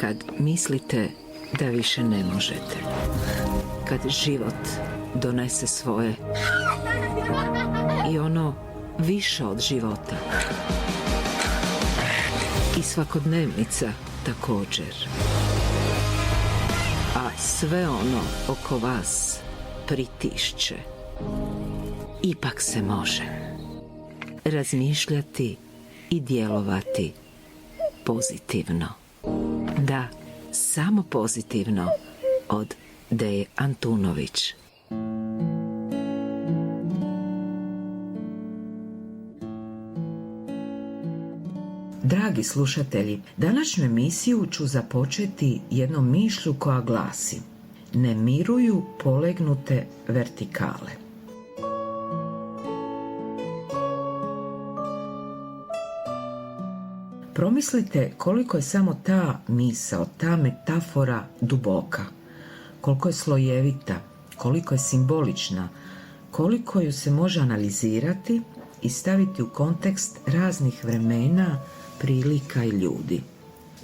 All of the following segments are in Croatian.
Kad mislite da više ne možete, kad život donese svoje i ono više od života i svakodnevnica također, a sve ono oko vas pritišće, ipak se može razmišljati i djelovati pozitivno. Da, samo pozitivno. Od Deje Antunović. Dragi slušatelji, današnju emisiju ću započeti jednom mišlju koja glasi: ne miruju polegnute vertikale. Promislite koliko je samo ta misao, ta metafora duboka, koliko je slojevita, koliko je simbolična, koliko ju se može analizirati i staviti u kontekst raznih vremena, prilika i ljudi.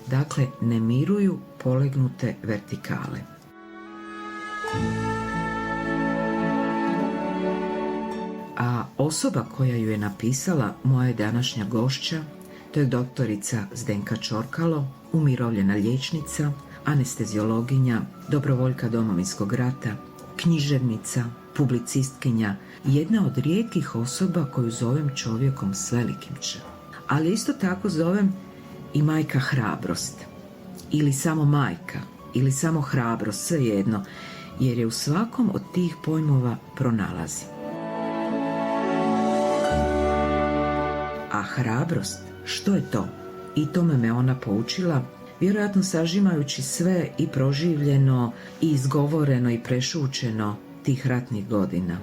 Dakle, ne miruju polegnute vertikale. A osoba koja ju je napisala, moja je današnja gošća, to je doktorica Zdenka Čorkalo, umirovljena liječnica, anesteziologinja, dobrovoljka Domovinskog rata, književnica, publicistkinja, jedna od rijetkih osoba koju zovem čovjekom s velikim Č. Ali isto tako zovem i majka hrabrost, ili samo majka, ili samo hrabrost, svejedno, jer je u svakom od tih pojmova pronalazi. A hrabrost, što je to? I tome me ona poučila, vjerojatno sažimajući sve i proživljeno, i izgovoreno i prešućeno tih ratnih godina.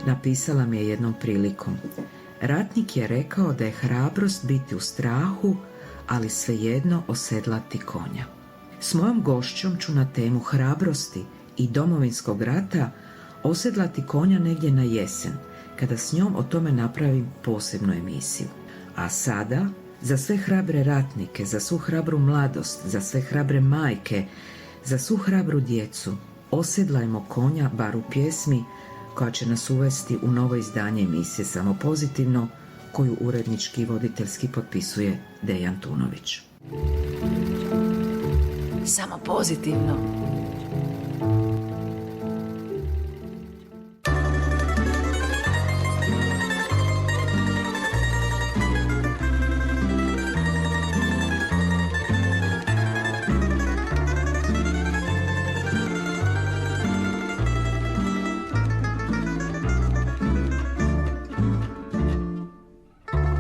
Napisala mi je jednom prilikom: ratnik je rekao da je hrabrost biti u strahu, ali svejedno osedlati konja. S mojom gošćom ću na temu hrabrosti i Domovinskog rata osedlati konja negdje na jesen, kada s njom o tome napravim posebnu emisiju. A sada, za sve hrabre ratnike, za svu hrabru mladost, za sve hrabre majke, za svu hrabru djecu, osedlajmo konja bar u pjesmi koja će nas uvesti u novo izdanje emisije Samo pozitivno, koju urednički i voditeljski potpisuje Deja Antunović. Samo pozitivno.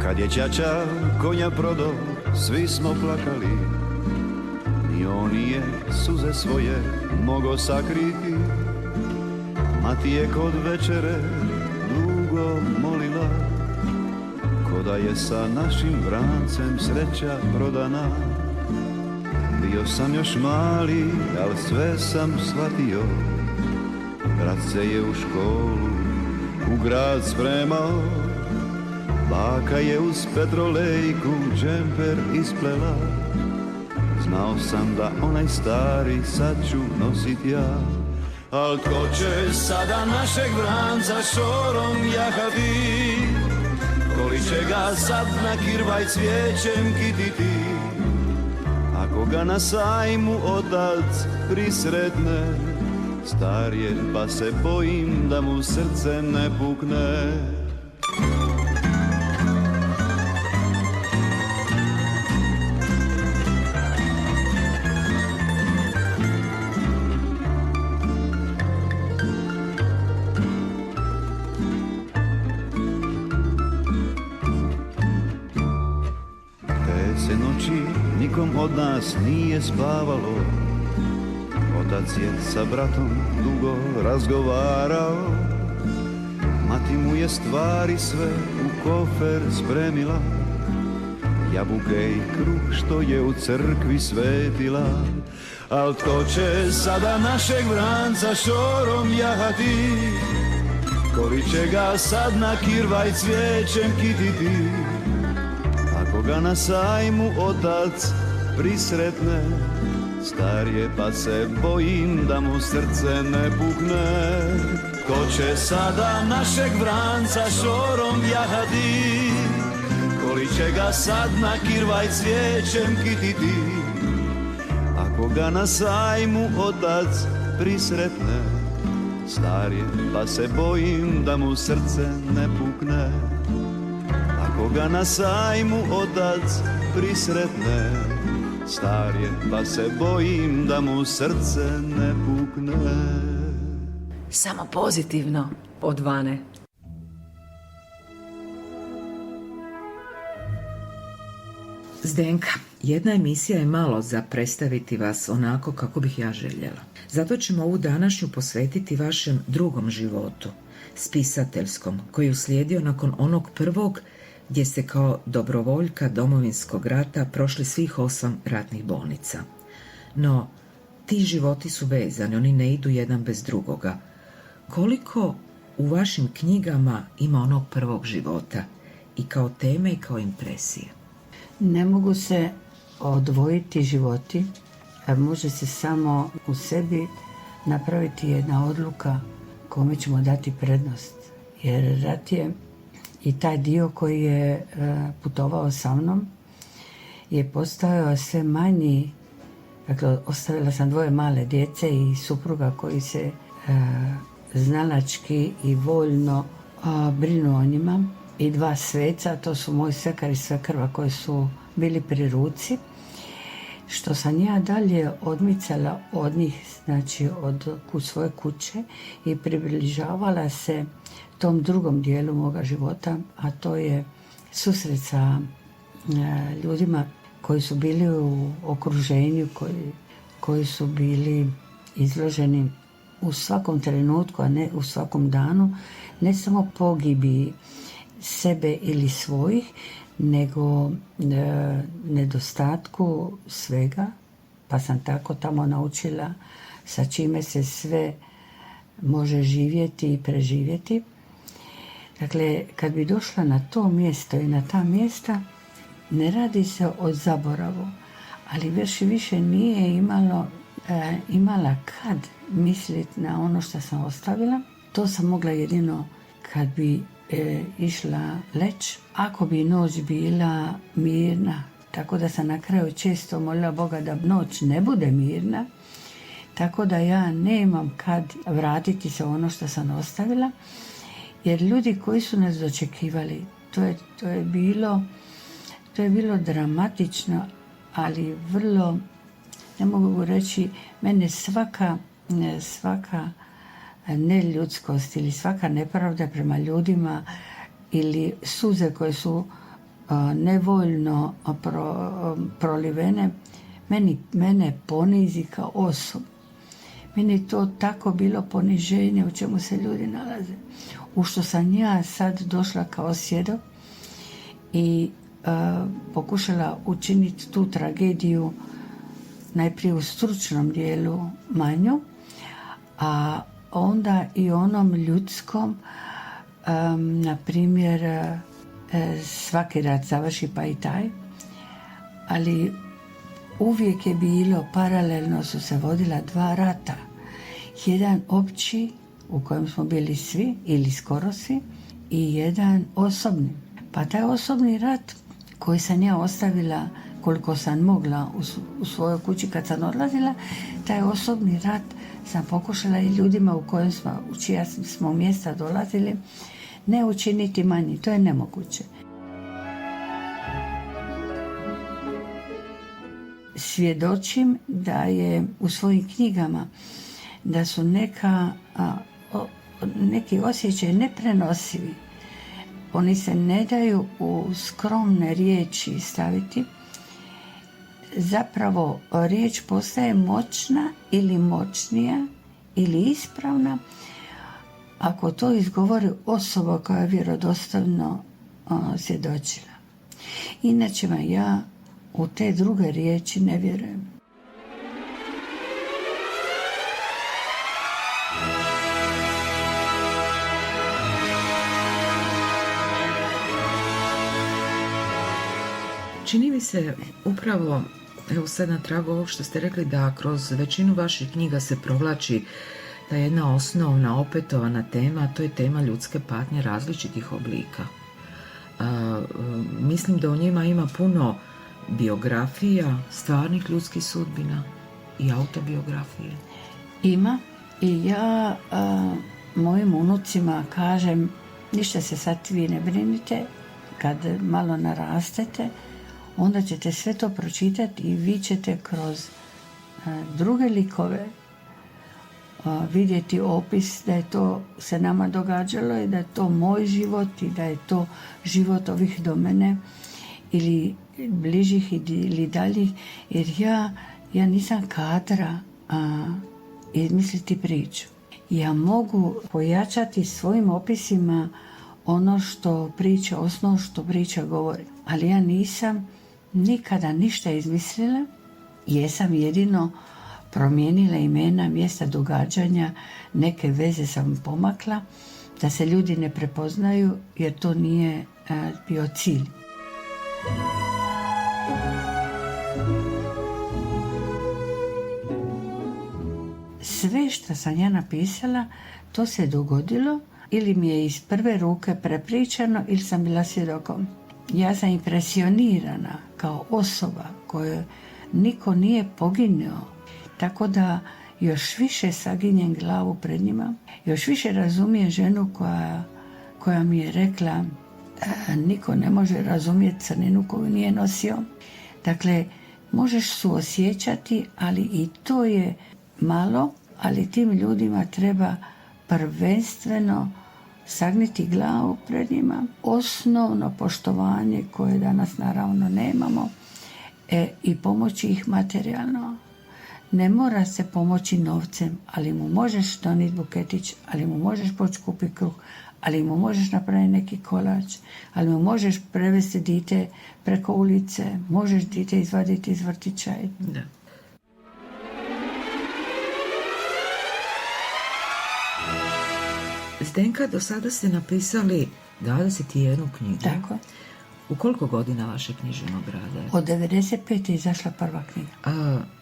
Kad je ćaća konja prodao, svi smo plakali, ni on nije suze svoje mogo sakriti. Mati je kod večere dugo molila, ko da je sa našim vrancem sreća prodana. Bio sam još mali, al sve sam shvatio, brat se je u školu, u grad spremao. Baka je uz petrolejku džemper isplela, znao sam da onaj stari sad ću nosit ja. Al tko će sada našeg vranca šorom jahati, koli će ga sad na kirvaj cvijećem kititi. Ako ga na sajmu otac prisretne, star je pa se bojim da mu srce ne pukne. Nikom od nas nije spavalo, otac je sa bratom dugo razgovarao. Mati mu je stvari sve u kofer spremila, jabuke i kruh što je u crkvi svetila. Al tko će sada našeg vranca šorom jahati, koli će ga sad na kirvaj cvijećem kititi. ga na sajmu otac prisretne, star je pa se bojim da mu srce ne pukne. Ko će sada našeg vranca šorom jahati, koli će ga sad na kirvaj cvijećem kititi. Ako ga na sajmu otac prisretne, star je pa se bojim da mu srce ne pukne. Ako ga na sajmu otac prisretne, star je pa se bojim da mu srce ne pukne. Samo pozitivno od Vane. Zdenka, jedna emisija je malo za predstaviti vas onako kako bih ja željela. Zato ćemo ovu današnju posvetiti vašem drugom životu, spisateljskom, koji je uslijedio nakon onog prvog gdje ste kao dobrovoljka Domovinskog rata prošli svih 8 ratnih bolnica. No, ti životi su vezani, oni ne idu jedan bez drugoga. Koliko u vašim knjigama ima onog prvog života i kao teme i kao impresije? Ne mogu se odvojiti životi, može se samo u sebi napraviti jedna odluka kome ćemo dati prednost. Jer rat je i taj dio koji je putovao sa mnom je postajao sve manji. Dakle, ostavila sam 2 male djece i supruga koji se znalački i voljno brinu o njima. I 2 sveca, to su moj svekar i svekrva koji su bili pri ruci. Što sam ja dalje odmicala od njih, znači od svoje kuće i približavala se tom drugom dijelu moga života, a to je susret sa ljudima koji su bili u okruženju, koji su bili izloženi u svakom trenutku, a ne u svakom danu, ne samo pogibi sebe ili svojih, nego nedostatku svega, pa sam tako tamo naučila sa čime se sve može živjeti i preživjeti. Dakle, kad bi došla na to mjesto i na ta mjesta, ne radi se o zaboravu, ali više nije imala kad misliti na ono što sam ostavila. To sam mogla jedino kad bi išla leć, ako bi noć bila mirna, tako da sam na kraju često molila Boga da noć ne bude mirna, tako da ja nemam kad vratiti se ono što sam ostavila, jer ljudi koji su nas dočekivali, to je bilo dramatično, ali vrlo, ne mogu reći, mene svaka neljudskost ili svaka nepravda prema ljudima ili suze koje su nevoljno prolivene, mene ponizi kao osobu. Meni je to tako bilo poniženje u čemu se ljudi nalaze. U što sam ja sad došla kao svjedok i pokušala učiniti tu tragediju najprije u stručnom dijelu manju, a onda i onom ljudskom, na primjer, svaki rat završi pa i taj, ali uvijek je bilo, paralelno su se vodila 2 rata. Jedan opći u kojem smo bili svi ili skoro svi i jedan osobni. Pa taj osobni rat koji sam ja ostavila koliko sam mogla u svojoj kući kad sam odlazila, taj osobni rat sam pokušala i ljudima u čija smo mjesta dolazili ne učiniti manji. To je nemoguće. Svjedočim da je u svojim knjigama da su neki osjećaj neprenosivi. Oni se ne daju u skromne riječi staviti. Zapravo riječ postaje moćna ili moćnija ili ispravna ako to izgovori osoba koja je vjerodostojno svjedočila. Inače vam ja u te druge riječi ne vjerujem. čini mi se upravo, evo sad na tragu ovog što ste rekli, da kroz većinu vaših knjiga se provlači ta jedna osnovna, opetovana tema, a to je tema ljudske patnje različitih oblika. Mislim da u njima ima puno biografija, stvarnih ljudskih sudbina i autobiografije. Ima i ja mojim unucima kažem, ništa se sad vi ne brinite, kad malo narastete, onda ćete sve to pročitati i vi ćete kroz druge likove vidjeti opis da je to se nama događalo i da je to moj život i da je to život ovih do mene ili bližih ili daljih, jer ja nisam kadra izmisliti priču. Ja mogu pojačati svojim opisima ono što priča, osnovno što priča govori. Ali ja nisam nikada ništa izmislila, jesam jedino promijenila imena, mjesta događanja, neke veze sam pomakla, da se ljudi ne prepoznaju, jer to nije bio cilj. Sve što sam ja napisala, to se dogodilo ili mi je iz prve ruke prepričano ili sam bila svjedokom. Ja sam impresionirana kao osoba koju niko nije poginuo, tako da još više saginjem glavu pred njima, još više razumijem ženu koja mi je rekla niko ne može razumjeti crninu koju nije nosio. Dakle, možeš suosjećati, ali i to je malo, ali tim ljudima treba prvenstveno sagniti glavu pred njima, osnovno poštovanje koje danas naravno nemamo, i pomoći ih materijalno. Ne mora se pomoći novcem, ali mu možeš doniti buketić, ali mu možeš poći kupiti kruh, ali mu možeš napraviti neki kolač, ali mu možeš prevesti dite preko ulice, možeš dite izvaditi iz vrtića. Da. Zdenka, do sada ste napisali 21 knjigu. Tako. U koliko godina vaše književnog rada? Od 95. je izašla prva knjiga.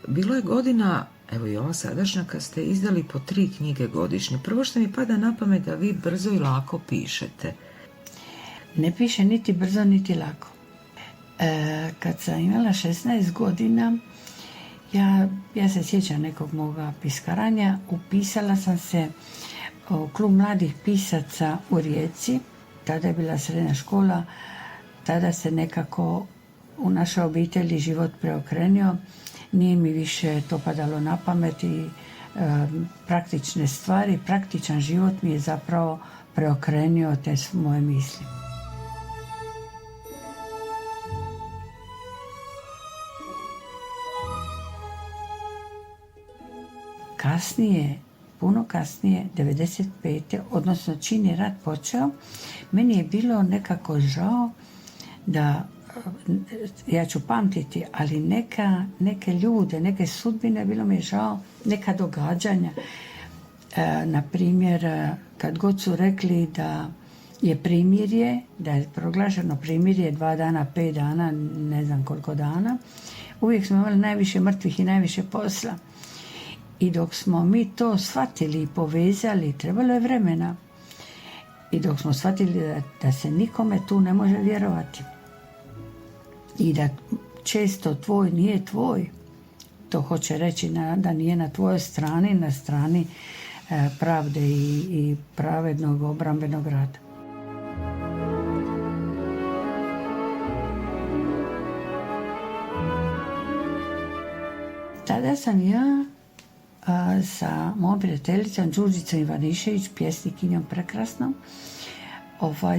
Bilo je godina, evo i ova sadašnja, kad ste izdali po 3 knjige godišnje. Prvo što mi pada na pamet da vi brzo i lako pišete. Ne piše niti brzo, niti lako. Kad sam imala 16 godina, ja se sjećam nekog moga piskaranja, upisala sam se u klub mladih pisaca u Rijeci, tada je bila srednja škola, tada se nekako u našoj obitelji život preokrenio, nije mi više to padalo na pamet i praktične stvari, praktičan život mi je zapravo preokrenio te moje misli. Kasnije, puno kasnije, 95. odnosno čim je rat počeo, meni je bilo nekako žao da, ja ću pamtiti, ali neke ljude, neke sudbine, bilo mi je žao, neka događanja. Na primjer, kad god su rekli da je primirje, da je proglašeno primirje 2 dana, 5 dana, ne znam koliko dana, uvijek smo imali najviše mrtvih i najviše posla. I dok smo mi to shvatili i povezali, trebalo je vremena. I dok smo shvatili da se nikome tu ne može vjerovati. I da često tvoj nije tvoj. To hoće reći da nije na tvojoj strani, na strani pravde i pravednog obrambenog rada. Tada sam ja sa mojom prijateljicom Đurđicom Ivanišević, pjesnikinjom prekrasnom,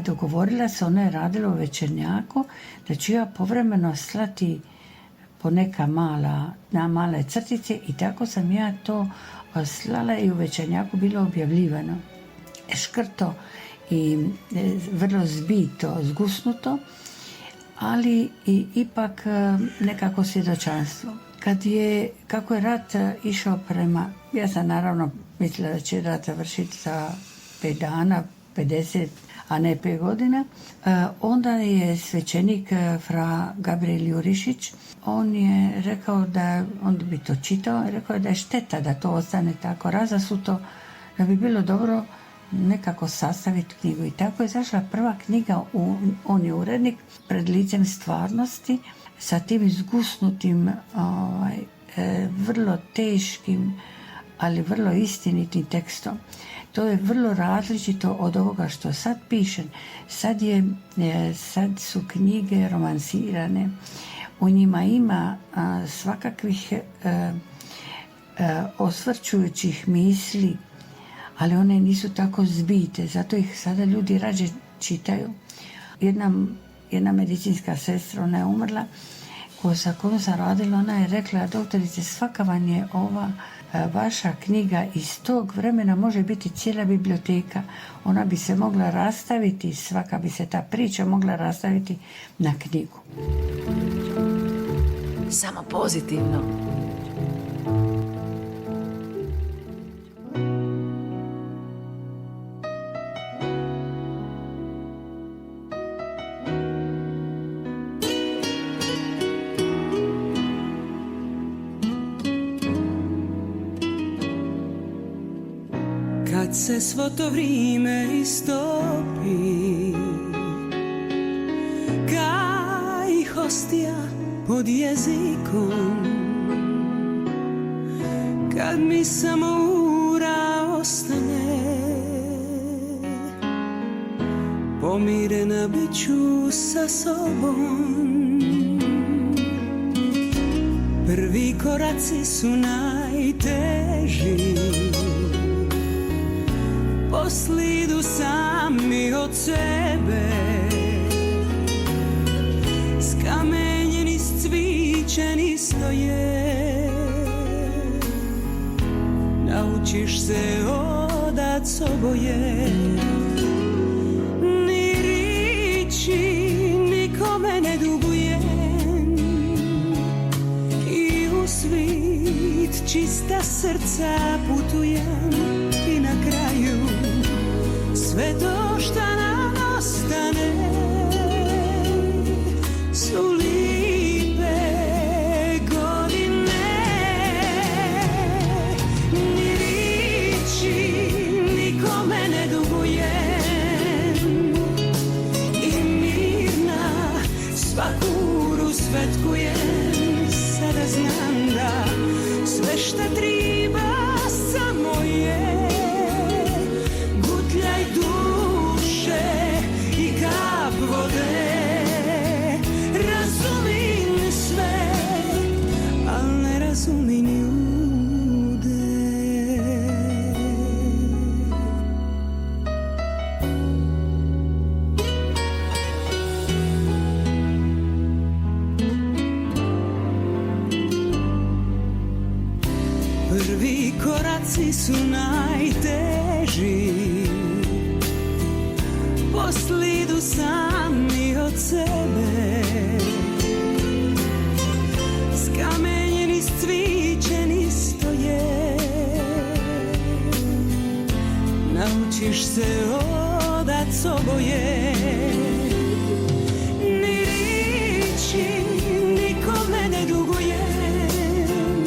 dogovorila se, ona je radila u Večernjaku, da ću ja povremeno slati po neka male crtice, i tako sam ja to slala i u Večernjaku bilo objavljivano. Škrto i vrlo zbito, zgusnuto, ali i ipak nekako svjedočanstvo. Kako je rat išao prema, ja sam naravno mislila da će rat završiti za 5 dana, 50, a ne 5 godina. Onda je svećenik fra Gabriel Jurišić, on je rekao da, on bi to čitao, rekao je da je šteta da to ostane tako razasuto, da bi bilo dobro nekako sastaviti knjigu. I tako je izašla prva knjiga, on je urednik, Pred licem stvarnosti, sa tim izgusnutim, vrlo teškim, ali vrlo istinitim tekstom. To je vrlo različito od ovoga što sad pišem. Sad su knjige romansirane, u njima ima svakakvih osvrćujućih misli, ali one nisu tako zbite, zato ih sada ljudi rađe čitaju. Jedna medicinska sestra, ona je umrla, sa kojom sam radila, ona je rekla: doktorice, svaka vam je ova vaša knjiga iz tog vremena može biti cijela biblioteka. Ona bi se mogla rastaviti, svaka bi se ta priča mogla rastaviti na knjigu. Samo pozitivno. Kad se svo to vrijeme istopi, kaj hostija pod jezikom, kad mi samo ura ostane, pomirena bit ću sa sobom. Prvi koraci su najteži, poslije idu sami od sebe, skamenjeni, scvičeni stoje. Naučiš se odat s oboje, ni riči nikome ne dugujem, i u svit čista srca putujem. I na kraju sve to šta nam ostane su lipe godine. Ni riči nikome ne dugujem, i mirna svakuru svetkujem. Sada znam da sve šta triba samo je gutljaj duše i kap vode. Razumim sve, al ne razumim ljude. Prvi koraci su najteži, poslije idu sami od sebe, skamenjeni, scvičeni stoje. Naučiš se odat s oboje, ni riči nikome ne dugujem,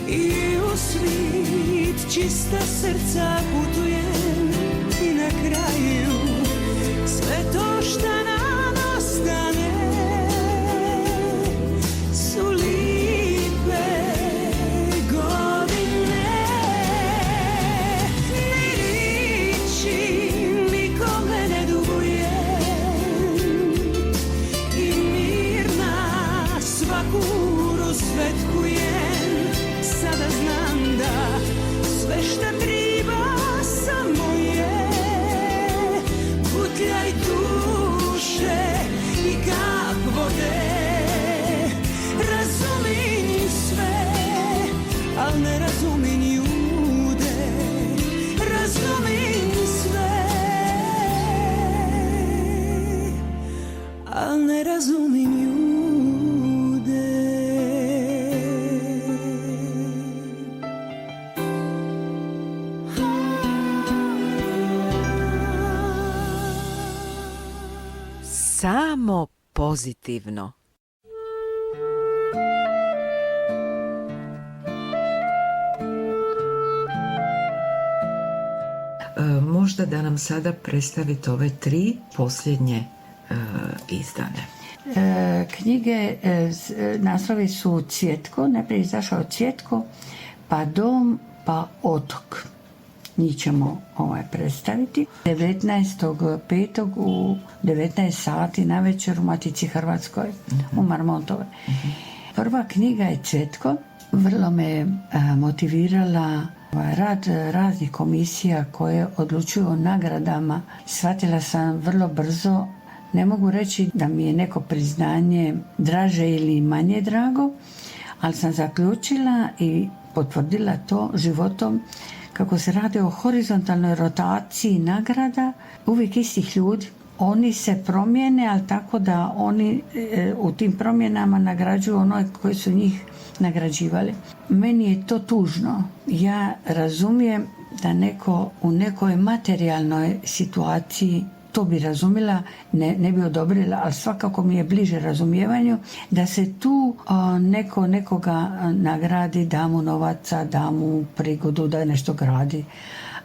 i u svit čista srca putujem. I na kraju sve to šta nam ostane su lipe godine. Ni riči nikome ne dugujem, i mirna svaku uru svetkujem. Sada znam da sve šta triba samo je gutljaj duše i kap vode. Razumim sve, al ne razumim ljude. Razumim sve, al ne razumim ljude. Samo pozitivno. Možda da nam sada predstavite ove 3 posljednje izdane. Knjige, naslovi su Cvjetko, najprije izašao Cvjetko, pa Dom, pa Otok. Njih ćemo predstaviti. 19.5. u 19 sati na večer u Matici Hrvatskoj, u Marmontovoj. Prva knjiga je Cvjetko. Vrlo me motivirala rad raznih komisija koje odlučuju o nagradama. Shvatila sam vrlo brzo, ne mogu reći da mi je neko priznanje draže ili manje drago, ali sam zaključila i potvrdila to životom kako se radi o horizontalnoj rotaciji nagrada uvijek istih ljudi. Oni se promijene, ali tako da oni u tim promjenama nagrađuju ono koji su njih nagrađivali. Meni je to tužno. Ja razumijem da neko u nekoj materijalnoj situaciji to bi razumjela, ne bi odobrila, ali svakako mi je bliže razumijevanju da se tu nekoga nagradi, da mu novaca, da mu prigodu da nešto gradi.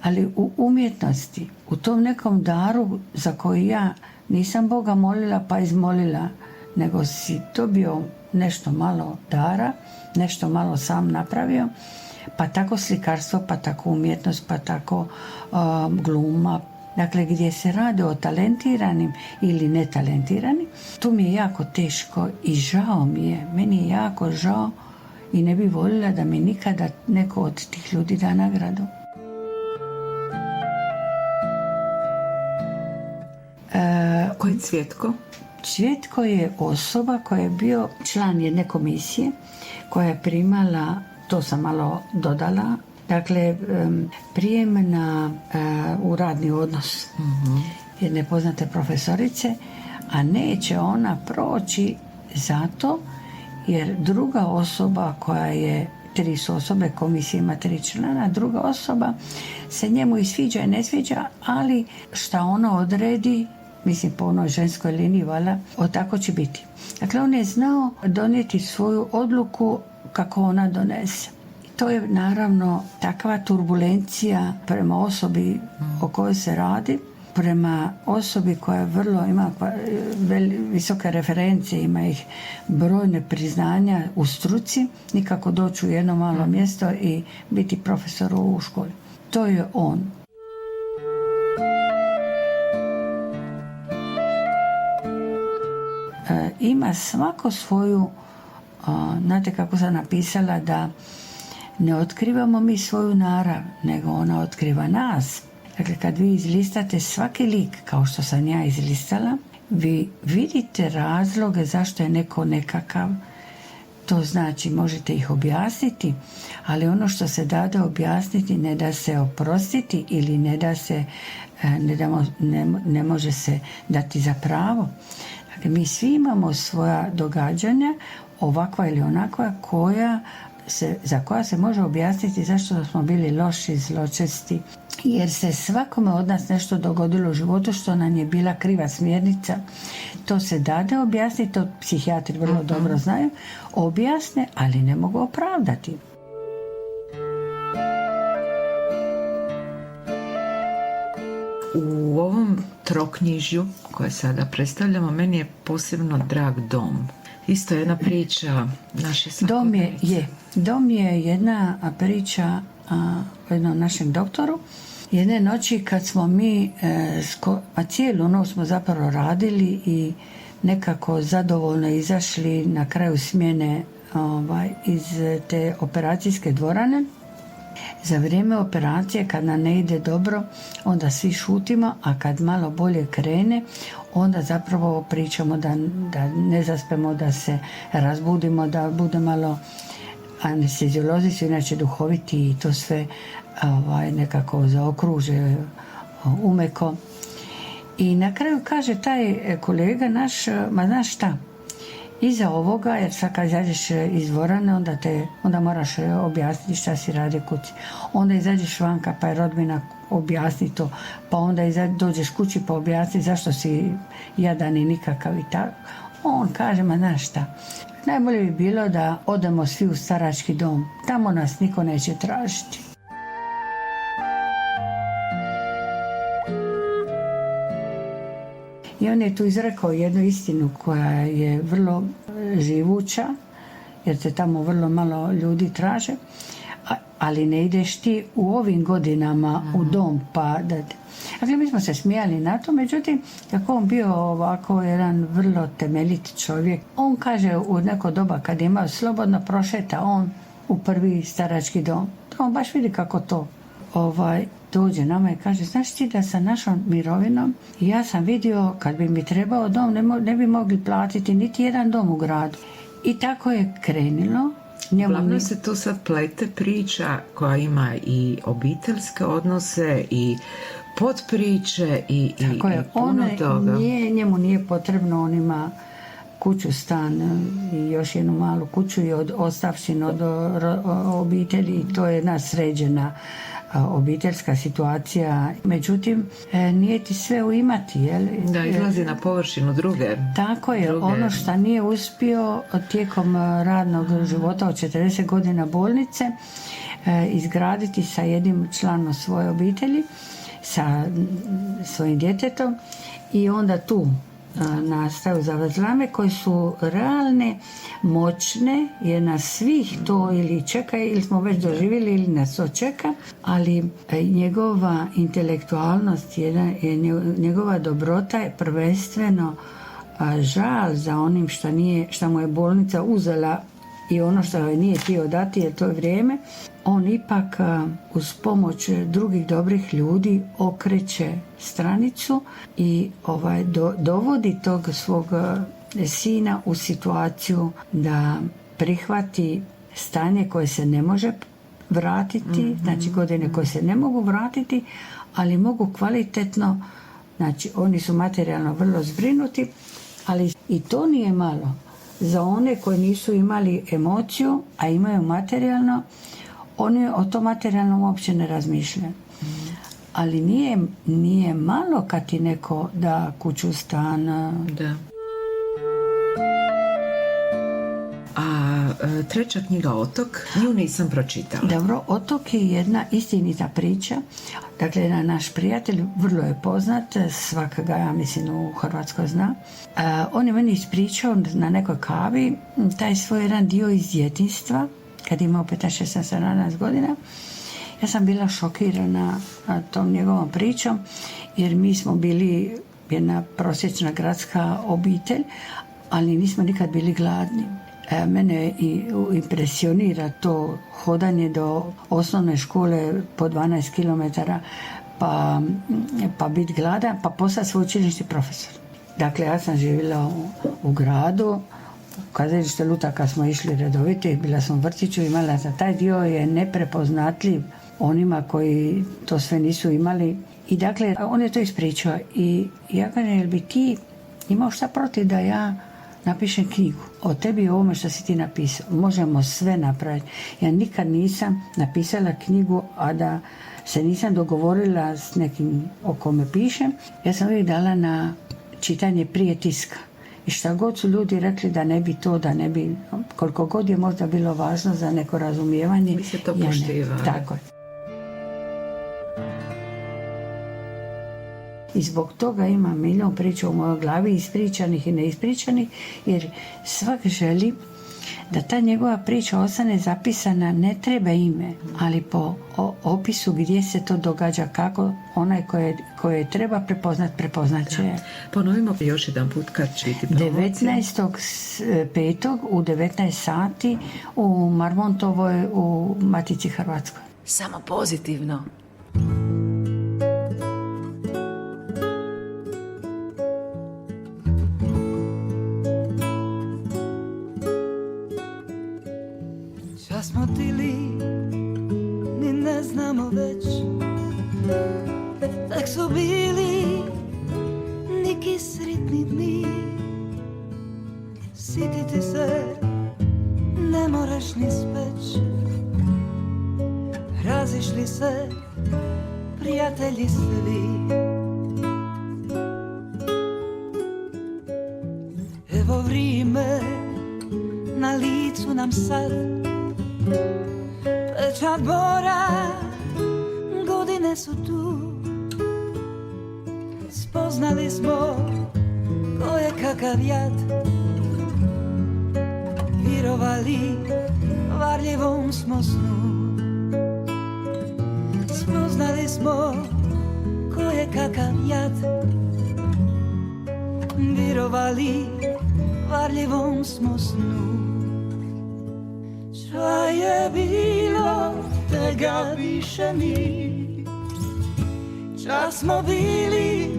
Ali u umjetnosti, u tom nekom daru za koji ja nisam Boga molila pa izmolila, nego si dobio nešto malo dara, nešto malo sam napravio, pa tako slikarstvo, pa tako umjetnost, pa tako gluma. Dakle, gdje se radi o talentiranim ili netalentiranim, tu mi je jako teško i žao mi je. Meni je jako žao i ne bi voljela da mi nikada neko od tih ljudi da nagradu. Ko je Cvjetko? Cvjetko je osoba koja je bio član jedne komisije koja je primala, to sam malo dodala, dakle prijem u radni odnos jedne poznate profesorice, a neće ona proći zato jer druga osoba koja je, 3 su osobe, komisija ima 3 člana, druga osoba se njemu i sviđa i ne sviđa, ali šta ona odredi, mislim po onoj ženskoj liniji, valjda, tako će biti. Dakle, on je znao donijeti svoju odluku kako ona donese. To je naravno takva turbulencija prema osobi o kojoj se radi, prema osobi koja vrlo ima visoke referencije, ima ih brojne priznanja u struci, nikako doći u jedno malo mjesto i biti profesor u školi. To je on. Ima svako svoju, znate kako sam napisala, da ne otkrivamo mi svoju narav, nego ona otkriva nas. Dakle, kad vi izlistate svaki lik, kao što sam ja izlistala, vi vidite razloge zašto je neko nekakav. To znači, možete ih objasniti, ali ono što se dade objasniti ne da se oprostiti ili ne može se dati za pravo. Dakle, mi svi imamo svoja događanja, ovakva ili onakva, za koja se može objasniti zašto smo bili loši, zločesti, jer se svakome od nas nešto dogodilo u životu što nam je bila kriva smjernica. To se dade objasniti, to psihijatri vrlo dobro znaju, objasne, ali ne mogu opravdati. U ovom troknjižju koje sada predstavljamo, meni je posebno drag Dom. Isto jedna priča naše svakodnevice. Dom je jedna priča o jednom našem doktoru. Jedne noći kad smo mi, cijelu noć smo zapravo radili i nekako zadovoljno izašli na kraju smjene iz te operacijske dvorane. Za vrijeme operacije kad nam ne ide dobro, onda svi šutimo, a kad malo bolje krene, onda zapravo pričamo da ne zaspemo, da se razbudimo, da bude malo, anesteziolozi su inače duhoviti i to sve nekako zaokruže umeko. I na kraju kaže taj kolega naš, ma znaš šta, iza ovoga, jer sad kad izađeš iz dvorane, onda moraš objasniti šta si radi kući. Onda izađeš vanka pa je rodbina objasni to, pa onda dođeš kući pa objasni zašto si jadan i nikakav i tako. On kaže, ma znaš šta, najbolje bi bilo da odemo svi u starački dom, tamo nas niko neće tražiti. I on je tu izrekao jednu istinu koja je vrlo živuća, jer te tamo vrlo malo ljudi traže, ali ne ideš ti u ovim godinama u dom pa da... Dakle, mi smo se smijali na to, međutim, kako on bio ovako jedan vrlo temeljiti čovjek, on kaže u neko doba kad je imao slobodno prošeta on u prvi starački dom. On baš vidi kako to dođe nama i kaže, znaš ti da sa našom mirovinom ja sam vidio kad bi mi trebao dom ne bi mogli platiti niti jedan dom u gradu. I tako je krenilo. Uglavnom se tu sad plete priča koja ima i obiteljske odnose i podpriče i puno toga. Njemu nije potrebno, on ima kuću, stan i još jednu malu kuću i ostavštinu od obitelji i to je jedna sređena obiteljska situacija. Međutim, nije ti sve u imati, jel? Da, izlazi na površinu druge. Tako je, ono što nije uspio tijekom radnog života od 40 godina bolnice izgraditi sa jednim članom svoje obitelji, sa svojim djetetom i onda tu nastaju zavrzlame koje su realne, moćne, jer nas svih to ili čeka ili smo već doživjeli ili nas to čeka, ali njegova intelektualnost, njegova dobrota je prvenstveno žal za onim što mu je bolnica uzela i ono što joj nije htio dati je to vrijeme. On ipak uz pomoć drugih dobrih ljudi okreće stranicu i dovodi tog svog sina u situaciju da prihvati stanje koje se ne može vratiti, znači godine koje se ne mogu vratiti, ali mogu kvalitetno, znači oni su materijalno vrlo zbrinuti, ali i to nije malo. Za one koji nisu imali emociju, a imaju materijalno, oni o to materijalno uopće ne razmišljaju. Ali nije malo kad ti neko da kuću, stan. Da. A treća knjiga Otok, nju nisam pročitala. Dobro, Otok je jedna istinita priča. Dakle, naš prijatelj, vrlo je poznat, svak ga, ja mislim, u Hrvatskoj zna. On je meni ispričao na nekoj kavi taj svoj jedan dio iz djetinjstva, kad je imao 15, 16, 17 godina. Ja sam bila šokirana tom njegovom pričom, jer mi smo bili jedna prosječna gradska obitelj, ali nismo nikad bili gladni. Mene impresionira to hodanje do osnovne škole po 12 km, pa biti gladan, pa postati sveučilišni profesor. Dakle, ja sam živjela u gradu, kazalište Lutaka smo išli redovito, bila sam u vrtiću, imala sam taj dio je neprepoznatljiv onima koji to sve nisu imali. I dakle, on je to ispričao i ja kažem, jel bi ti imao šta protiv da ja napišem knjigu o tebi i ovome što si ti napisao? Možemo sve napraviti. Ja nikad nisam napisala knjigu, a da se nisam dogovorila s nekim o kome pišem. Ja sam uvijek dala na čitanje prije tiska. I šta god su ljudi rekli da ne bi to, da ne bi, koliko god je možda bilo važno za neko razumijevanje. Vi se to poštivali. Tako je. I zbog toga ima milion priča u mojoj glavi, ispričanih i neispričanih, jer svak želi da ta njegova priča ostane zapisana, ne treba ime, ali po opisu gdje se to događa, kako onaj koje treba prepoznat će. Ponovimo još jedan put kad će biti promocija. 19.5. u 19 sati u Marmontovoj u Matici Hrvatskoj. Samo pozitivno. Šta smo tili, ni ne znamo već. Tak su bili neki sretni dni. sititi se ne moraš ni speć. Razišli se prijatelji svi. Evo vrijeme na licu nam sad, pečat bora, godine su tu. Spoznali smo ko je kakav jad, virovali varljivom smo snu. Spoznali smo ko je kakav jad, virovali varljivom smo snu. Šta je bilo, tega više ni. Čas smo bili,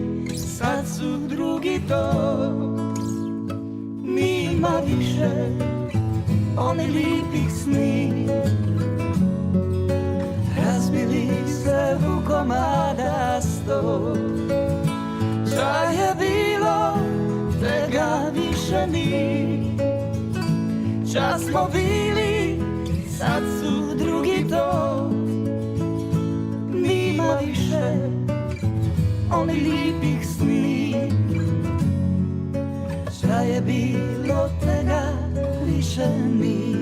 sad su drugi to. Nima više oni lipih sni. Razbili se u komada sto. Šta je bilo, tega više ni. Čas smo bili, sad su drugi to. Nima više oni lipih sni. Šta je bilo, tega više ni.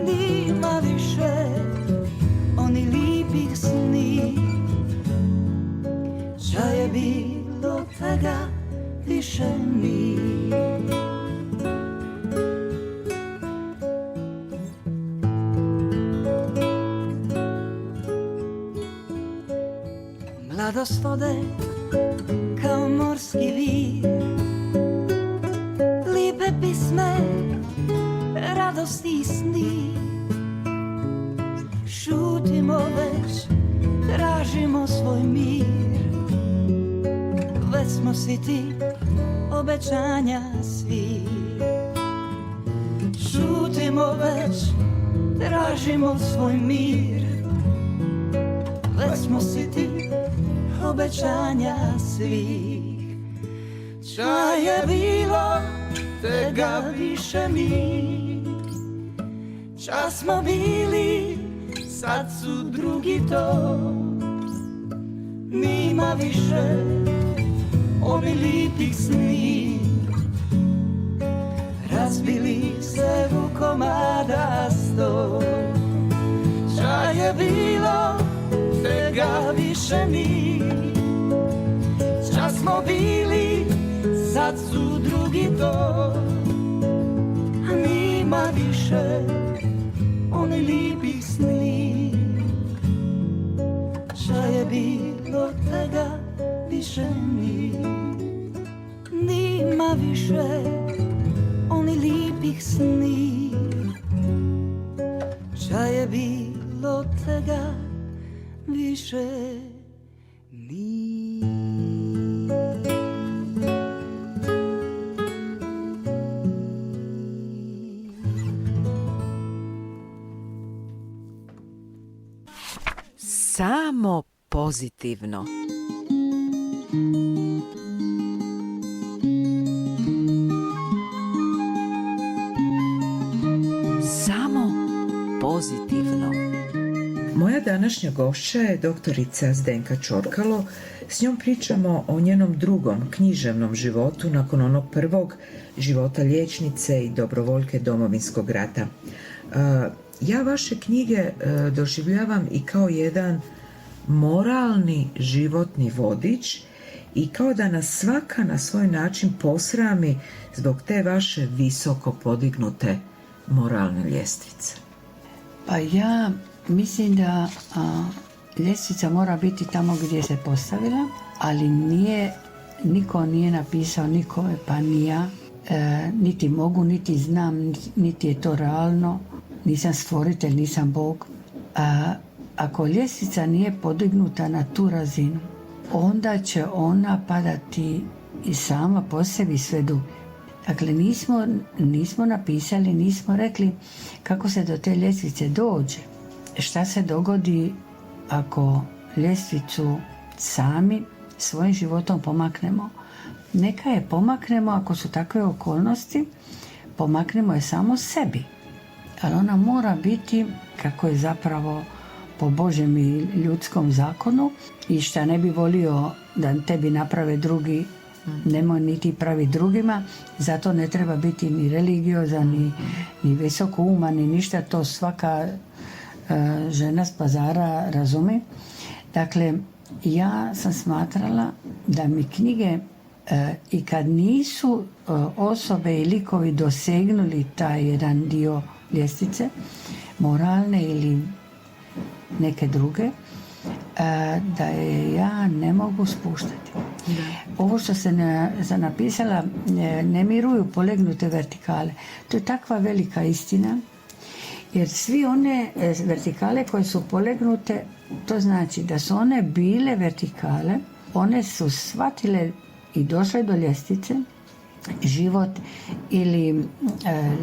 Nima više oni lipih sni. Šta je bilo, tega više ni. Mladost ode kao morski vir, lipe pisme, radosti i sni. Šutimo već, tražimo svoj mir. Već smo siti obećanja svi. Šutimo već, tražimo svoj mir. Već smo siti obećanja svih. Šta je bilo, tega više ni. Čas smo bili, sad su drugi to. Nima više oni lipih sni. Razbili se u komada sto. Šta je bilo, tega više ni. Čas smo bili, sad su drugi to. Nima više oni lipih sni. Šta je bilo, tega više ni. Nima više oni lipih sni. Šta je bilo, tega više ni. Samo pozitivno. Samo pozitivno. Moja današnja gošća je doktorica Zdenka Čorkalo. S njom pričamo o njenom drugom književnom životu nakon onog prvog, života liječnice i dobrovoljke Domovinskog rata. Ja vaše knjige doživljavam i kao jedan moralni životni vodič i kao da nas svaka na svoj način posrami zbog te vaše visoko podignute moralne ljestvice. Pa ja mislim da ljestvica mora biti tamo gdje se postavila, ali niko nije napisao nikome, pa ni ja, niti mogu, niti znam, niti je to realno. Nisam stvoritelj, nisam Bog. Ako ljestvica nije podignuta na tu razinu, onda će ona padati i sama po sebi sve dublje. Dakle, nismo napisali, nismo rekli kako se do te ljestvice dođe. Šta se dogodi ako ljestvicu sami svojim životom pomaknemo? Neka je pomaknemo ako su takve okolnosti pomaknemo je samo sebi. Ali ona mora biti kako je zapravo po Božjem i ljudskom zakonu i šta ne bi volio da tebi naprave drugi, nemoj niti pravi drugima, zato ne treba biti ni religiozan, ni visoko uman, ni ništa, to svaka žena s pazara razumi. Dakle, ja sam smatrala da mi knjige i kad nisu osobe i likovi dosegnuli taj jedan dio ljestvice, moralne ili neke druge, da je ja ne mogu spuštati. Ovo što sam napisala, ne miruju polegnute vertikale. To je takva velika istina, jer svi one vertikale koje su polegnute, to znači da su one bile vertikale, one su shvatile i došle do ljestvice, život ili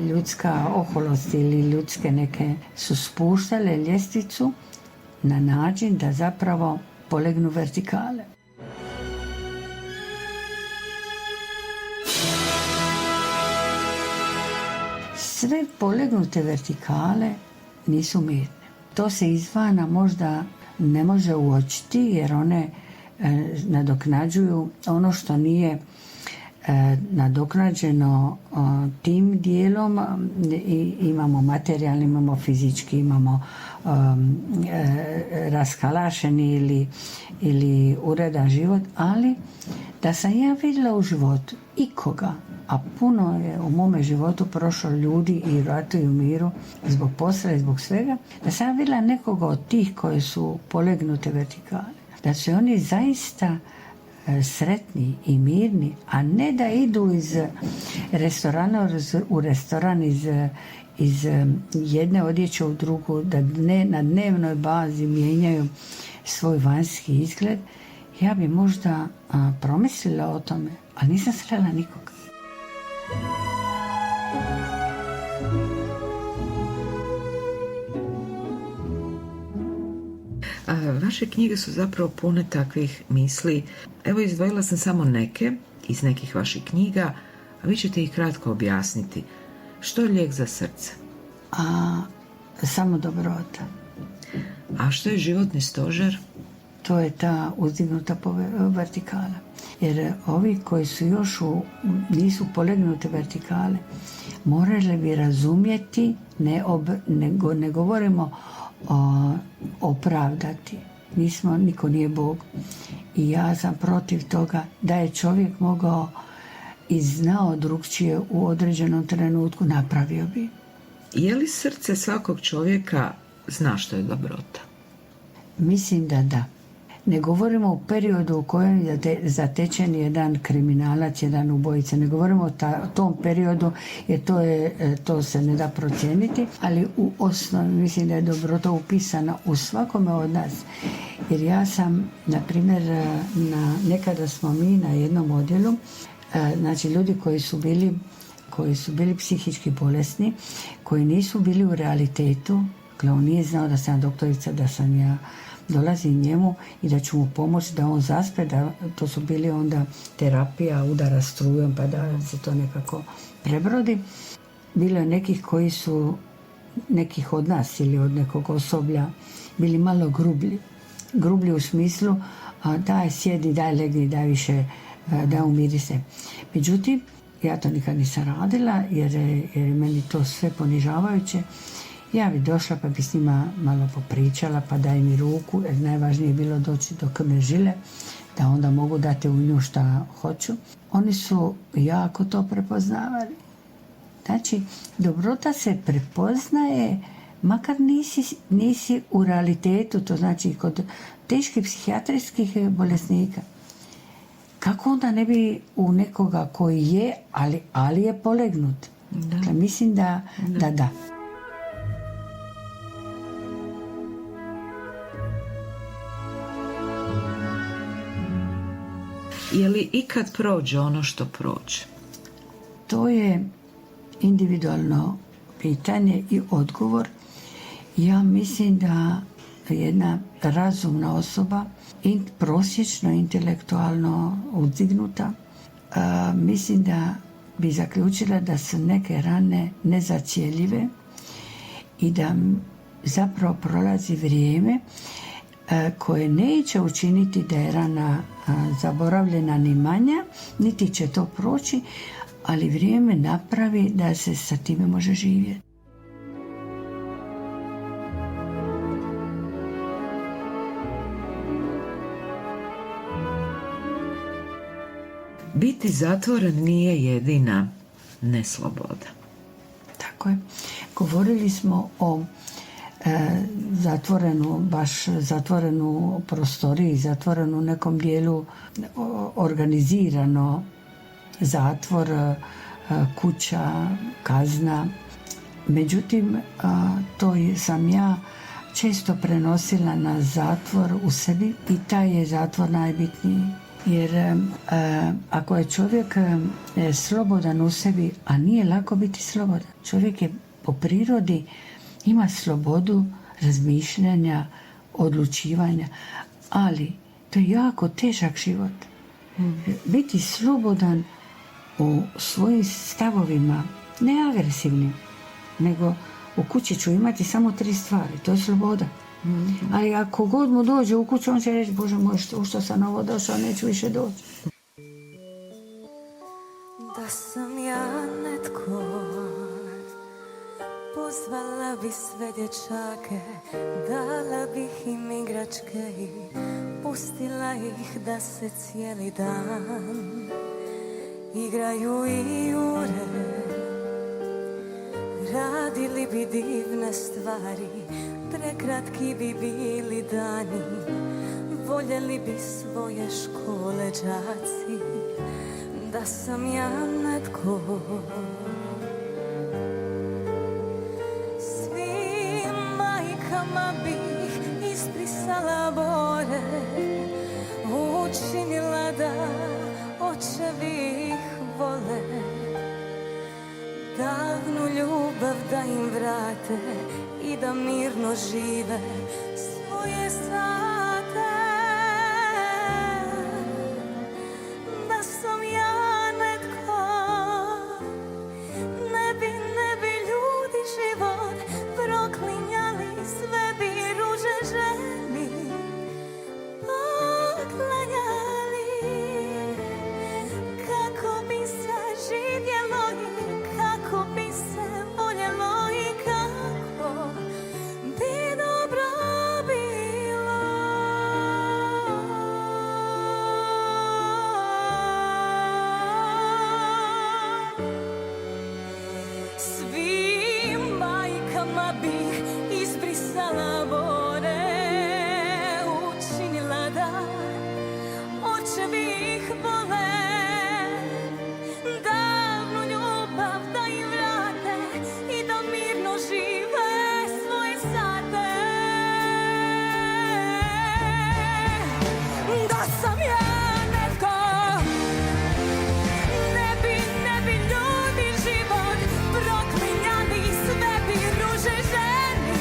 ljudska oholost ili ljudske neke su spuštale ljestvicu na način da zapravo polegnu vertikale. Sve polegnute vertikale nisu mirne. To se izvana možda ne može uočiti jer one nadoknađuju ono što nije nadoknađeno tim dijelom. Imamo materijalni, imamo fizički, imamo raskalašeni ili uredan život, ali da sam ja vidjela u životu ikoga, a puno je u mome životu prošlo ljudi i ratu i u miru zbog posla i zbog svega, da sam ja vidjela nekoga od tih koji su polegnute vertikale, da su oni zaista sretni i mirni, a ne da idu iz restorana u restoran, iz jedne odjeće u drugu, da na dnevnoj bazi mijenjaju svoj vanjski izgled. Ja bi možda promislila o tome, ali nisam srela nikoga. Vaše knjige su zapravo pune takvih misli. Evo, izdvojila sam samo neke iz nekih vaših knjiga, a vi ćete ih kratko objasniti. Što je lijek za srce? Samo dobrota. A što je životni stožer? To je ta uzdignuta vertikala. Jer ovi koji su još nisu polegnute vertikale, morali bi razumjeti, ne govorimo opravdati. Niko nije Bog. I ja sam protiv toga da je čovjek mogao i znao drugčije u određenom trenutku, napravio bi. Je li srce svakog čovjeka zna što je dobrota? Mislim da da. Ne govorimo o periodu u kojem je zatečen jedan kriminalac, jedan ubojica. Ne govorimo o tom periodu jer to se ne da procijeniti, ali u osnovi mislim da je dobrota upisana u svakome od nas. Jer ja sam, na primjer, nekada smo mi na jednom odjelu, znači ljudi koji su bili psihički bolesni, koji nisu bili u realitetu, dakle on nije znao da sam doktorica, da sam ja dolazim njemu i da ću mu pomoći da on zaspe, da to su bili onda terapija udara strujom pa da se to nekako prebrodi. Bilo je nekih koji su, nekih od nas ili od nekog osoblja, bili malo grublji u smislu daj sjedi, daj legni, daj više, daj umiri se. Međutim, ja to nikad nisam radila jer je meni to sve ponižavajuće. Ja bi došla pa bi s njima malo popričala, pa daj mi ruku, jer najvažnije je bilo doći do krvne žile, da onda mogu dati u nju šta hoću. Oni su jako to prepoznavali. Znači, dobrota se prepoznaje, makar nisi u realitetu, to znači kod teških psihijatrijskih bolesnika. Kako onda ne bi u nekoga koji je, ali je polegnut? Dakle, mislim da. Je li ikad prođe ono što prođe? To je individualno pitanje i odgovor. Ja mislim da jedna razumna osoba, prosječno intelektualno uzdignuta, mislim da bi zaključila da su neke rane nezacjeljive i da zapravo prolazi vrijeme koje neće učiniti da je rana zaboravljena ni manja, niti će to proći, ali vrijeme napravi da se sa time može živjeti. Biti zatvoren nije jedina nesloboda. Tako je. Govorili smo o zatvorenu prostoriji, zatvorenu u nekom dijelu organizirano, zatvor, kuća, kazna. Međutim, to sam ja često prenosila na zatvor u sebi i taj je zatvor najbitniji. Jer ako je čovjek slobodan u sebi, a nije lako biti slobodan, čovjek je po prirodi ima slobodu razmišljanja, odlučivanja, ali to je jako težak život. Biti slobodan u svojim stavovima, ne agresivnim, nego u kući ću imati samo 3 stvari, to je sloboda. Ali ako god mu dođe u kuću, on će reći, Bože moj, u što sam ovo došao, neću više doći. Da sam ja netko, pozvala bi sve dječake, dala bih im igračke i pustila ih da se cijeli dan igraju i jure. Radili bi divne stvari, prekratki bi bili dani, voljeli bi svoje škole đaci. Da sam ja netko, svim majkama bih izbrisala bore, učinila da očevi ih vole, davnu ljubav da im vrate i da mirno žive svoje sate. Da sam ja netko, ne bi ljudi život proklinjali, sve bi ruže ženi poklanjali. Kako bi se živjelo i kako bi se voljelo i kako bi dobro bilo. Svim majkama bih izbrisala bore, učinila da očevi ih vole, davnu ljubav da im vrate i da mirno žive svoje sate. Da sam ja netko, ne bi ljudi život proklinjali, sve bi ruže ženi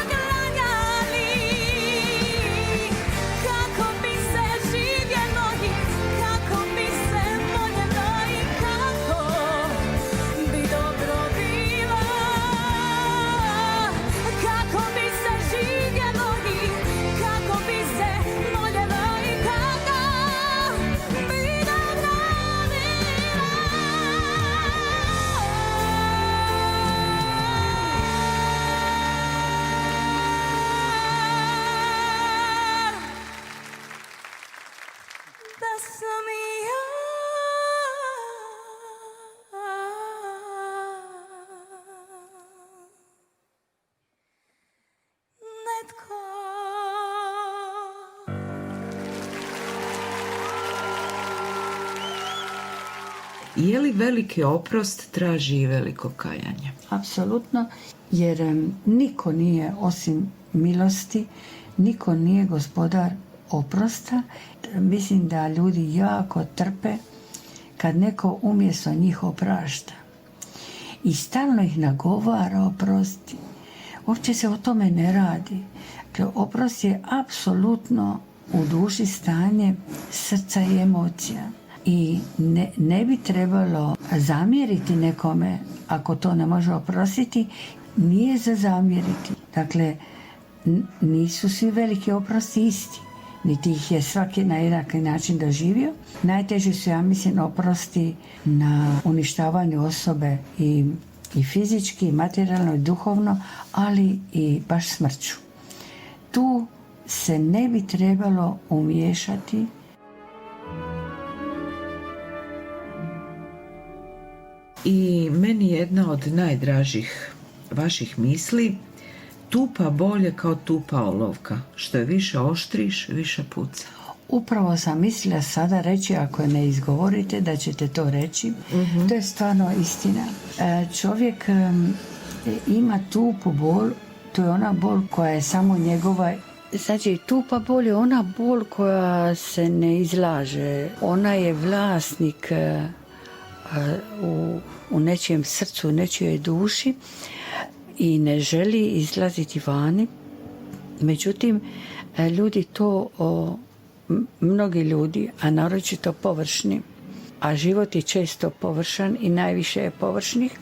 poklanjali. Kako bi se živjelo i kako bi se voljelo i kako bi dobro bilo. Kako bi se živjelo i kako bi se voljelo i kako bi dobro bilo. Da sam ja netko. Je li veliki oprost traži i veliko kajanje? Apsolutno, jer niko nije osim milosti, niko nije gospodar oprosta. Mislim da ljudi jako trpe kad neko umjesto njih oprašta. I stalno ih nagovara oprosti. Uopće se o tome ne radi. Dakle, oprost je apsolutno u duši stanje srca i emocija. i ne bi trebalo zamjeriti nekome ako to ne može oprostiti, nije za zamjeriti. Dakle, nisu svi veliki oprosti isti, niti ih je svaki na jednaki način doživio. Najteži su, ja mislim, oprosti na uništavanju osobe i fizički, i materijalno, i duhovno, ali i baš smrću. Tu se ne bi trebalo umiješati. I meni jedna od najdražih vaših misli: tupa bolje kao tupa olovka, što je više oštriš, više puca. Upravo sam mislila sada reći, ako je ne izgovorite, da ćete to reći. To je stvarno istina. Čovjek ima tupu bol, to je ona bol koja je samo njegova. Znači, tupa bol je ona bol koja se ne izlaže. Ona je vlasnik u nečijem srcu, u nečijoj duši i ne želi izlaziti vani. Međutim, ljudi to, mnogi ljudi, a naročito površni, a život je često površan i najviše je površnih,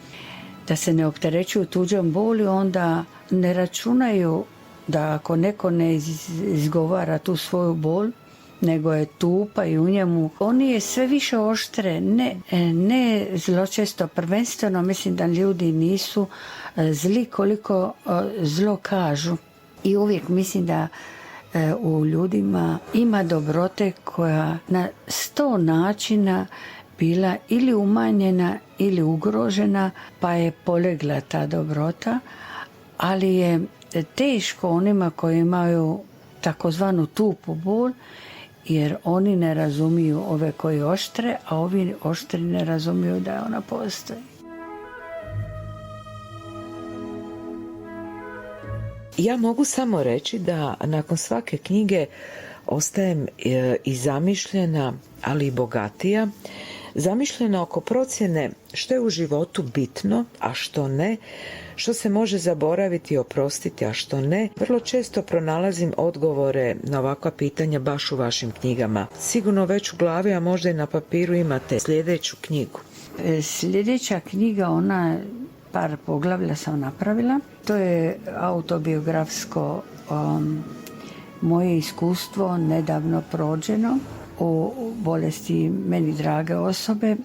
da se ne opterećuju tuđom boli, onda ne računaju da ako neko ne izgovara tu svoju bol, nego je tupa i u njemu, oni je sve više oštre, ne zločesto, prvenstveno mislim da ljudi nisu zli koliko zlo kažu. I uvijek mislim da u ljudima ima dobrote koja na 100 načina bila ili umanjena ili ugrožena, pa je polegla ta dobrota, ali je teško onima koji imaju takozvanu tupu bol, jer oni ne razumiju ove koji oštre, a ovi oštri ne razumiju da ona postoji. Ja mogu samo reći da nakon svake knjige ostajem i zamišljena, ali i bogatija. Zamišljena oko procjene što je u životu bitno, a što ne, što se može zaboraviti i oprostiti, a što ne. Vrlo često pronalazim odgovore na ovakva pitanja baš u vašim knjigama. Sigurno već u glavi, a možda i na papiru imate sljedeću knjigu. Sljedeća knjiga, ona par poglavlja sam napravila. To je autobiografsko moje iskustvo nedavno prođeno o bolesti meni drage osobe.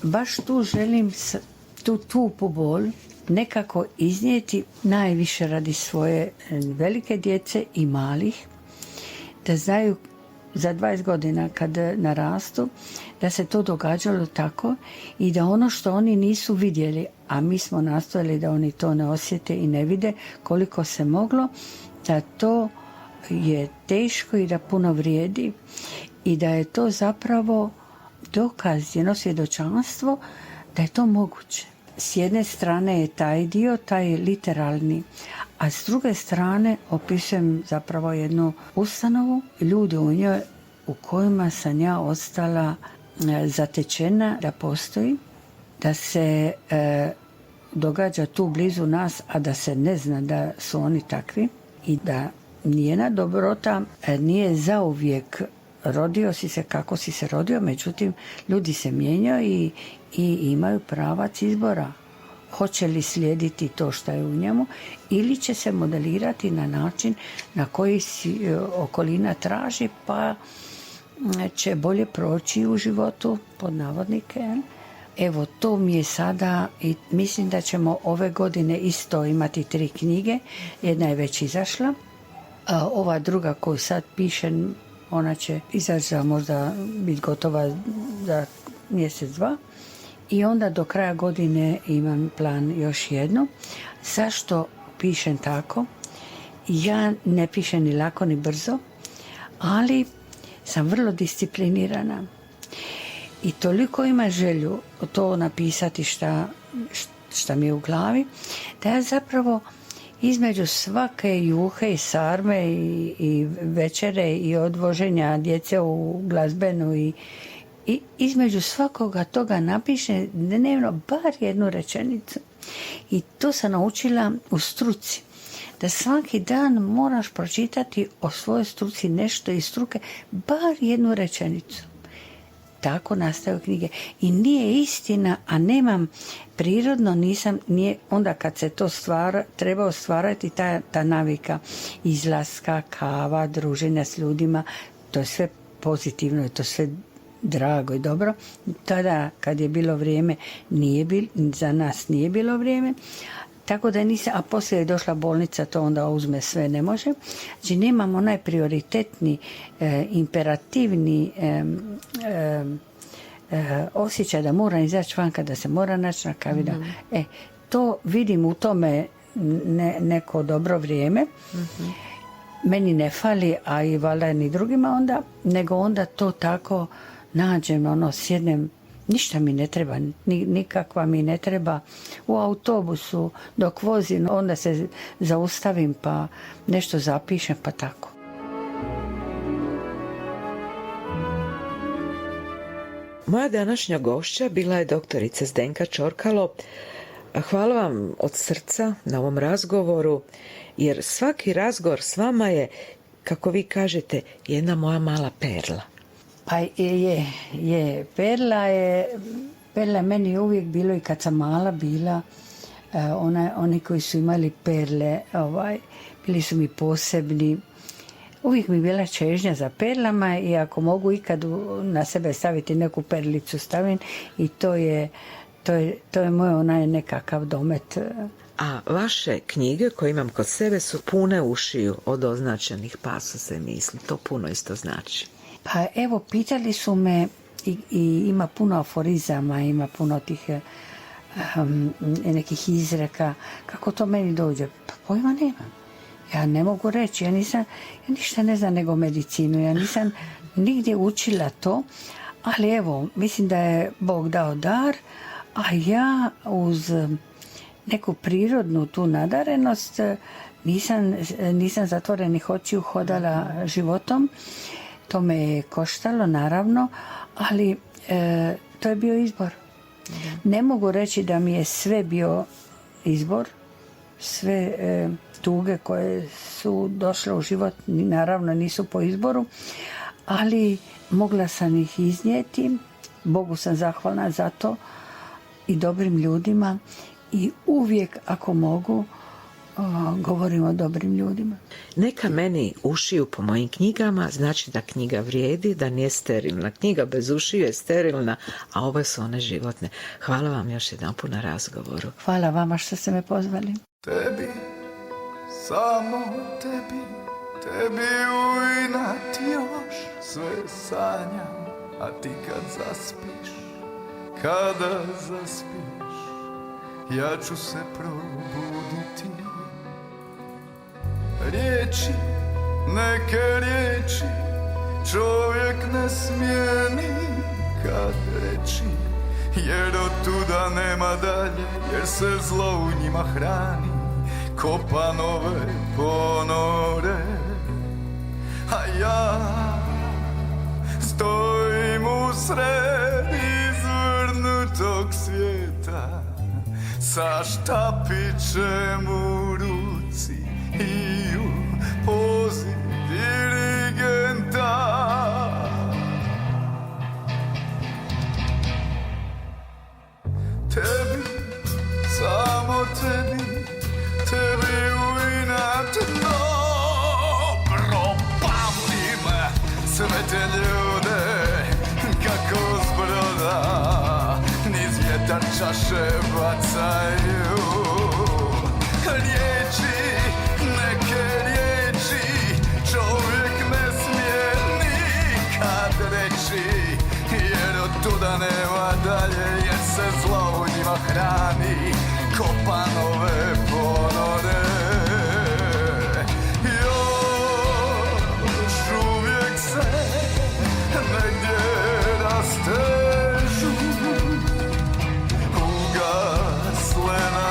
Baš tu želim tu tupu bol nekako iznijeti najviše radi svoje velike djece i malih, da znaju za 20 godina kad narastu da se to događalo tako i da ono što oni nisu vidjeli, a mi smo nastojali da oni to ne osjete i ne vide koliko se moglo, da to je teško i da puno vrijedi i da je to zapravo dokaz, jedno svjedočanstvo da je to moguće. S jedne strane je taj dio, taj literalni, a s druge strane opisujem zapravo jednu ustanovu, ljude u njoj u kojima sam ja ostala zatečena da postoji, da se događa tu blizu nas, a da se ne zna da su oni takvi i da nijedna dobrota nije zauvijek rodio si se kako si se rodio, međutim ljudi se mijenjaju i imaju pravac izbora. Hoće li slijediti to što je u njemu ili će se modelirati na način na koji okolina traži, pa će bolje proći u životu, pod navodnike. Evo, to mi je sada i mislim da ćemo ove godine isto imati 3 knjige. Jedna je već izašla, a ova druga koju sad pišem, ona će izaći možda biti gotova za mjesec, 2. I onda do kraja godine imam plan još jednu. Zašto pišem tako? Ja ne pišem ni lako ni brzo, ali sam vrlo disciplinirana. I toliko ima želju to napisati šta mi je u glavi, da ja zapravo između svake juhe i sarme i večere i odvoženja djece u glazbenu i između svakoga toga napišem dnevno bar jednu rečenicu. I to sam naučila u struci. Da svaki dan moraš pročitati o svojoj struci nešto iz struke, bar jednu rečenicu. tako nastaju knjige. I nije istina, a nemam prirodno, onda kad se to treba stvarati ta navika izlaska, kava, druženja s ljudima, to je sve pozitivno, to je sve drago i dobro. Tada kad je bilo vrijeme, za nas nije bilo vrijeme. Tako da nisam, a poslije je došla bolnica, to onda uzme sve, ne može. Znači nemam onaj prioritetni, imperativni osjećaj da moram izaći vanka, da se mora naći na kavi. To vidim u tome neko dobro vrijeme. Meni ne fali, a i valjda ni drugima onda, nego onda to tako nađem, sjednem, ništa mi ne treba, nikakva mi ne treba. U autobusu dok vozim, onda se zaustavim pa nešto zapišem, pa tako. Moja današnja gošća bila je doktorica Zdenka Čorkalo. Hvala vam od srca na ovom razgovoru, jer svaki razgovor s vama je, kako vi kažete, jedna moja mala perla. Pa je. Perla je meni uvijek bilo i kad sam mala bila, oni koji su imali perle, bili su mi posebni. Uvijek mi bila čežnja za perlama i ako mogu ikad na sebe staviti neku perlicu stavim i to je moj onaj nekakav domet. A vaše knjige koje imam kod sebe su pune ušiju od označenih pasusa i misli. To puno isto znači. Pa evo, pitali su me i ima puno aforizama, ima puno tih nekih izreka. Kako to meni dođe? Pa pojma nemam. Ja ne mogu reći, ja ništa ne znam nego medicinu, ja nisam nigdje učila to, ali evo, mislim da je Bog dao dar, a ja uz neku prirodnu tu nadarenost nisam zatvorenih očiju hodala životom. To me je koštalo, naravno, ali to je bio izbor. Ne mogu reći da mi je sve bio izbor, sve tuge koje su došle u život, naravno nisu po izboru, ali mogla sam ih iznijeti. Bogu sam zahvalna za to i dobrim ljudima i uvijek ako mogu govorim o dobrim ljudima. Neka meni ušiju po mojim knjigama, znači da knjiga vrijedi, da nije sterilna. Knjiga bez ušiju je sterilna, a ove su one životne. Hvala vam još jedanput na razgovoru. Hvala vama što ste me pozvali. Tebi, samo tebi u inat još sve sanjam, a ti kada zaspiš, ja ću se probuditi. Riječi, neke riječi, čovjek ne smije nikad reći, jer od tuda nema dalje, jer se zlo u njima hrani, kopa nove ponore. A ja stojim usred izvrnutog svijeta, sa štapićem u ruci i u pozi dirigenta. Tebi, samo tebi u inat dobro pamtim sve te ljude kako zbroda niz vjetar čaše bacaju. Riječi, neke riječi, čovjek ne smije nikad reći, jer od tuda nema dalje, jer se zlo u njima hrani, kopa nove ponore. Još uvijek se negdje rastežu ugasle na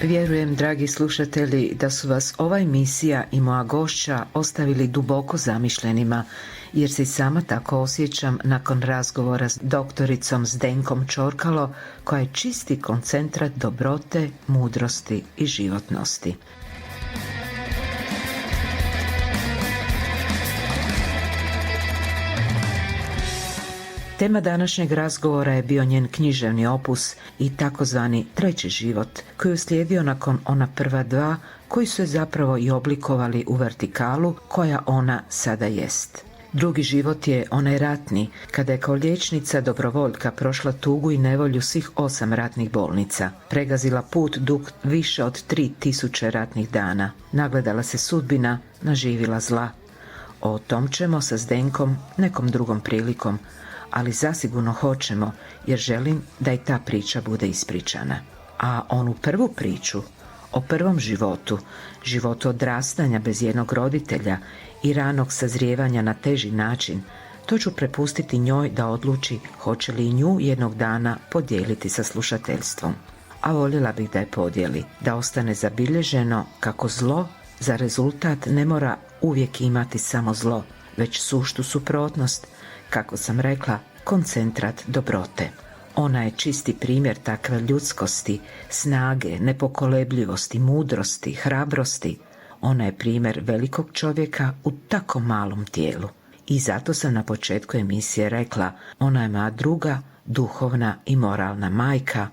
Vjerujem, dragi slušatelji, da su vas ova emisija i moja gošća ostavili duboko zamišljenima, jer se i sama tako osjećam nakon razgovora s doktoricom Zdenkom Čorkalo, koja je čisti koncentrat dobrote, mudrosti i životnosti. Tema današnjeg razgovora je bio njen književni opus i takozvani treći život, koji je uslijedio nakon ona prva dva, koji su je zapravo i oblikovali u vertikalu koja ona sada jest. Drugi život je onaj ratni, kada je kao liječnica dobrovoljka prošla tugu i nevolju svih 8 ratnih bolnica, pregazila put dug više od 3000 ratnih dana, nagledala se sudbina, naživila zla. O tom ćemo sa Zdenkom nekom drugom prilikom, ali zasigurno hoćemo, jer želim da i ta priča bude ispričana. A onu prvu priču, o prvom životu, životu odrastanja bez jednog roditelja i ranog sazrijevanja na teži način, to ću prepustiti njoj da odluči hoće li nju jednog dana podijeliti sa slušateljstvom. A voljela bih da je podijeli, da ostane zabilježeno kako zlo za rezultat ne mora uvijek imati samo zlo, već suštu suprotnost, kako sam rekla, koncentrat dobrote. Ona je čisti primjer takve ljudskosti, snage, nepokolebljivosti, mudrosti, hrabrosti. Ona je primjer velikog čovjeka u tako malom tijelu. I zato sam na početku emisije rekla, ona je moja druga, duhovna i moralna majka.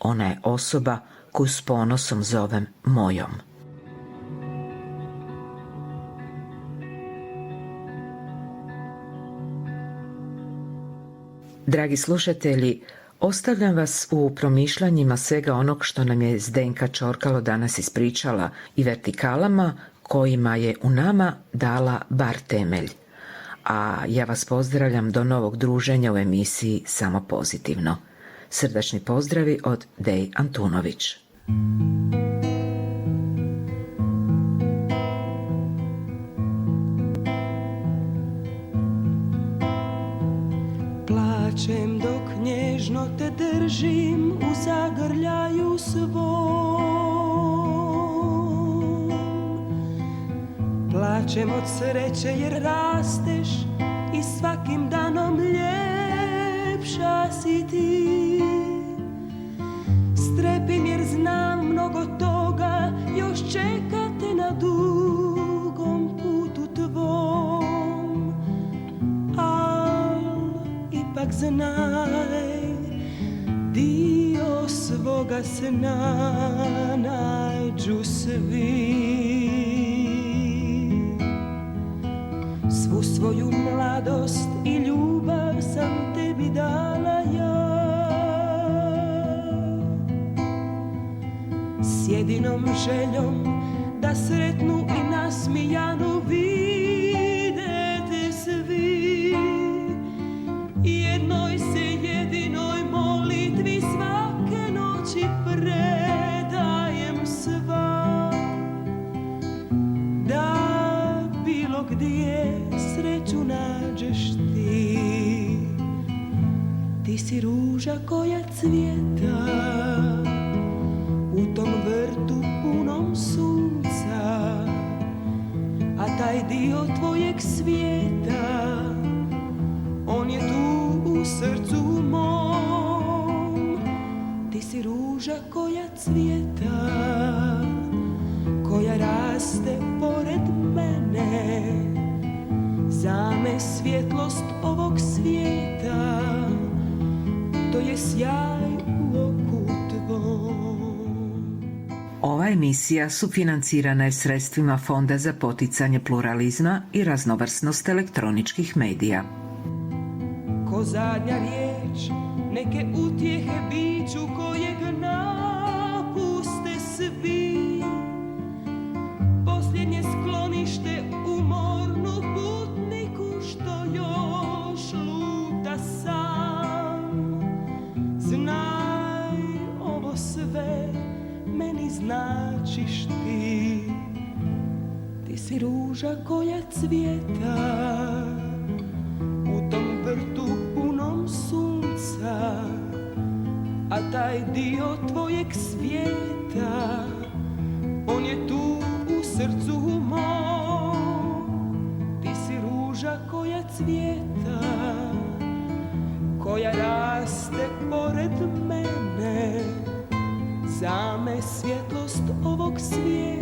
Ona je osoba koju s ponosom zovem mojom. Dragi slušatelji, ostavljam vas u promišljanjima svega onog što nam je Zdenka Čorkalo danas ispričala i vertikalama kojima je u nama dala bar temelj. A ja vas pozdravljam do novog druženja u emisiji Samo pozitivno. Srdačni pozdravi od Dej Antunović. Plačem dok nježno te držim u zagrljaju svom. Plačem od sreće jer rasteš i svakim danom ljepša si ti. Strepim jer znam mnogo toga još čeka te na dugom putu tvom. Ipak znaj, dio svoga sna nađu svi. Svu svoju mladost i ljubav sam tebi dala ja, s jedinom željom da sretnu i nasmijanu vide te svi. Jednoj se jedinoj molitvi svake noći predajem sva, da bilo gdje sreću nađeš ti. Ti si ruža koja cvjeta u tom vrtu punom sunca, a taj dio tvojeg svijeta, on je tu u srcu mom. Ti si ruža koja cvjeta, koja raste pored mene, za me svjetlost ovog svijeta, to je sjaj u oku tvom. Ova emisija sufinancirana je sredstvima Fonda za poticanje pluralizma i raznovrsnost elektroničkih medija. Ko zadnja riječ, neke utjehe biću kojeg napuste svi. Posljednje sklonište umornu putniku što još luta sam. Znaj, ovo sve meni značiš ti. Ti si ruža koja cvjeta u tom vrtu punom sunca, a taj dio tvojeg svijeta, srcu mom, ti si ruža koja cvjeta, koja raste pored mene, za me svjetlost ovog svijeta.